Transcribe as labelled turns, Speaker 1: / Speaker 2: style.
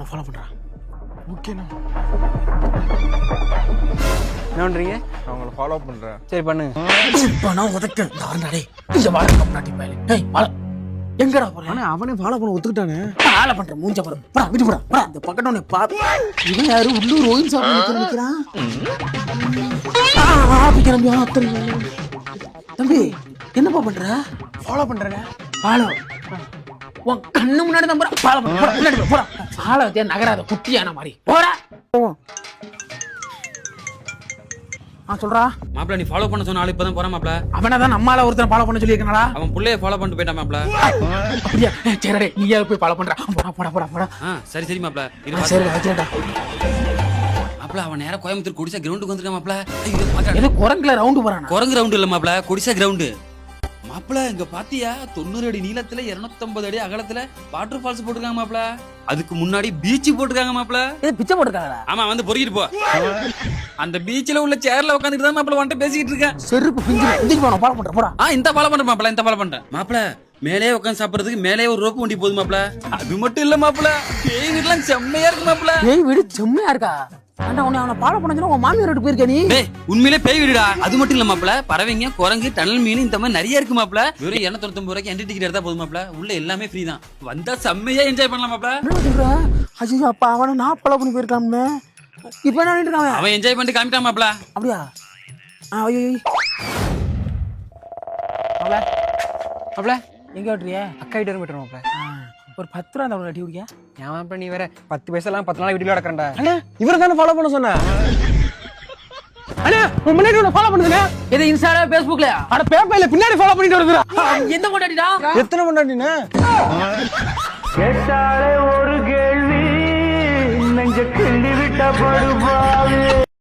Speaker 1: அவனை ஃபாலோ பண்றான்.
Speaker 2: ஓகேண்ணா.
Speaker 3: என்ன பண்றீங்க?
Speaker 2: அவங்கள ஃபாலோ பண்றேன்.
Speaker 3: சரி பண்ணுங்க.
Speaker 1: இப்ப நான் உதக்க தாண்டாடே இங்க வாழ கம்னாட்டி பையலே. டேய் வாழ எங்கடா போற?
Speaker 2: ஆனா அவனே ஃபாலோ பண்ண ஒத்துக்கிட்டானே.
Speaker 1: ஃபாலோ பண்ற மூஞ்ச பாரு. போடா விட்டு போடா. போடா இந்த பக்கட்டோனே பாத்து. இவன் யாரு உள்ளூர் ஓயின் சாப்பிட நிக்கிறான். பிக்கிறம்பியா தம்பி என்னப்பா பண்ற?
Speaker 2: ஃபாலோ பண்றேனே.
Speaker 1: ஃபாலோ உன் கண்ணு முன்னாடி தான் போற. ஃபாலோ பண்ண போடா முன்னாடி போடா. ஃபாலோ வச்சே நகராத குட்டியான மாதிரி போடா. சொல்றா
Speaker 4: மாப்ள நீ ஃபாலோ பண்ண சொன்ன ஆளு இப்பதான் போறான் மாப்ள.
Speaker 1: அவனதான் நம்மால ஒருத்தன் ஃபாலோ பண்ண சொல்லியிருக்கனாடா.
Speaker 4: அவன் புள்ளைய ஃபாலோ பண்ணிட்டு போயிட்டான் மாப்ள.
Speaker 1: அப்படியா சரிடே நீயே போய் ஃபாலோ பண்ற. போடா போடா போடா போடா.
Speaker 4: சரி சரி மாப்ள.
Speaker 1: சரி வச்சேடா.
Speaker 4: மாப்ள அவன் நேரா கோயம்புத்தூர் குடிசா கிரவுண்டுக்கு வந்திருக்கான் மாப்ள. ஐயோ பாத்தா
Speaker 1: ஏதோ குரங்குல ரவுண்ட் போறானா?
Speaker 4: குரங்கு ரவுண்ட் இல்ல மாப்ள, குடிசா கிரவுண்ட். மாப்ள இங்க பாத்தியா 90 அடி நீளத்துல 250 அடி அகலத்துல வாட்டர் ஃபால்ஸ் போட்டுருக்காங்க மாப்ள. அதுக்கு முன்னாடி பீச் போட்டுருக்காங்க மாப்ள.
Speaker 1: ஏ பிச்சை போட்டுருக்காங்கடா.
Speaker 4: ஆமா வந்து பொறுக்கிட்டு போ. அந்த பீச்ல உள்ள சேர்ல உட்கார்ந்துட்டு தான் மாப்ள வந்துட்டு பேசிக்கிட்டு இருக்கேன்.
Speaker 1: செருப்பு பிஞ்சு போனா ஃபாலோ பண்ற போடா.
Speaker 4: இந்த ஃபாலோ பண்றேன் மாப்ள, இந்த ஃபாலோ பண்றேன் மாப்ள. மேலே உட்கார்ந்து சாப்பிடுறதுக்கு மேலே ஒரு ரோப்பு வண்டி போகுது மாப்ள. அது மட்டும் இல்ல மாப்ள, பேய் வீடுலாம் செம்மையா இருக்கு மாப்ள.
Speaker 1: பேய் வீடு செம்மையா இருக்கா? ஆண்டா உன்னை அவனை ஃபாலோ பண்ண சொன்னா உன் மாமியார் வீட்டு போயிருக்க நீ.
Speaker 4: டேய் உண்மையிலே பேய் வீடுடா. அது மட்டும் இல்ல மாப்ள, பறவைங்க, குரங்கு, டனல் மீன் இந்த மாதிரி நிறைய இருக்கு மாப்ள. வெறும் 299 ரூபாய்க்கு என்ட்ரி டிக்கெட் எடுத்தா போதும் மாப்ள. உள்ள எல்லாமே ஃப்ரீ தான். வந்தா செம்மையா என்ஜாய் பண்ணலாம் மாப்ள.
Speaker 1: என்ன சொல்ற? அஜிஜ் அப்பா அவனை நான் ஃபாலோ பண்ணி போயிருக்காம. இப்போ என்ன பண்ணிட்டு இருக்கான்?
Speaker 4: அவன் என்ஜாய் பண்ணிட்டு காமிட்டான் மாப்ள.
Speaker 1: அப்படியா? ஐயோ அவள
Speaker 3: மாப்ள
Speaker 1: எங்க ஓட்டுறிய?
Speaker 3: அக்கா வீட்டு வரும் போயிட்டு மாப்ள.
Speaker 1: ஒரு 10 ரூபா அந்த கட்டி குடிக்க.
Speaker 3: ஏன் மாப்ள நீ வேற 10 பைசாலாம் 10 நாள் வீட்டுல கிடக்குறேன்டா.
Speaker 2: அண்ணா இவரை தானே ஃபாலோ பண்ண சொன்ன. அண்ணா உன் முன்னாடி உன்னை ஃபாலோ பண்ணுதுண்ணே.
Speaker 1: இது இன்ஸ்டால ஃபேஸ்புக்லயா?
Speaker 2: அட பேப்பர்ல பின்னாடி ஃபாலோ பண்ணிட்டு வருதுடா.
Speaker 1: எந்த கொண்டாடிடா?
Speaker 2: எத்தனை முன்னாடிண்ணே?
Speaker 5: கேட்டாலே ஒரு கேள்வி நெஞ்ச கிள்ளி விட்ட படுபாவே.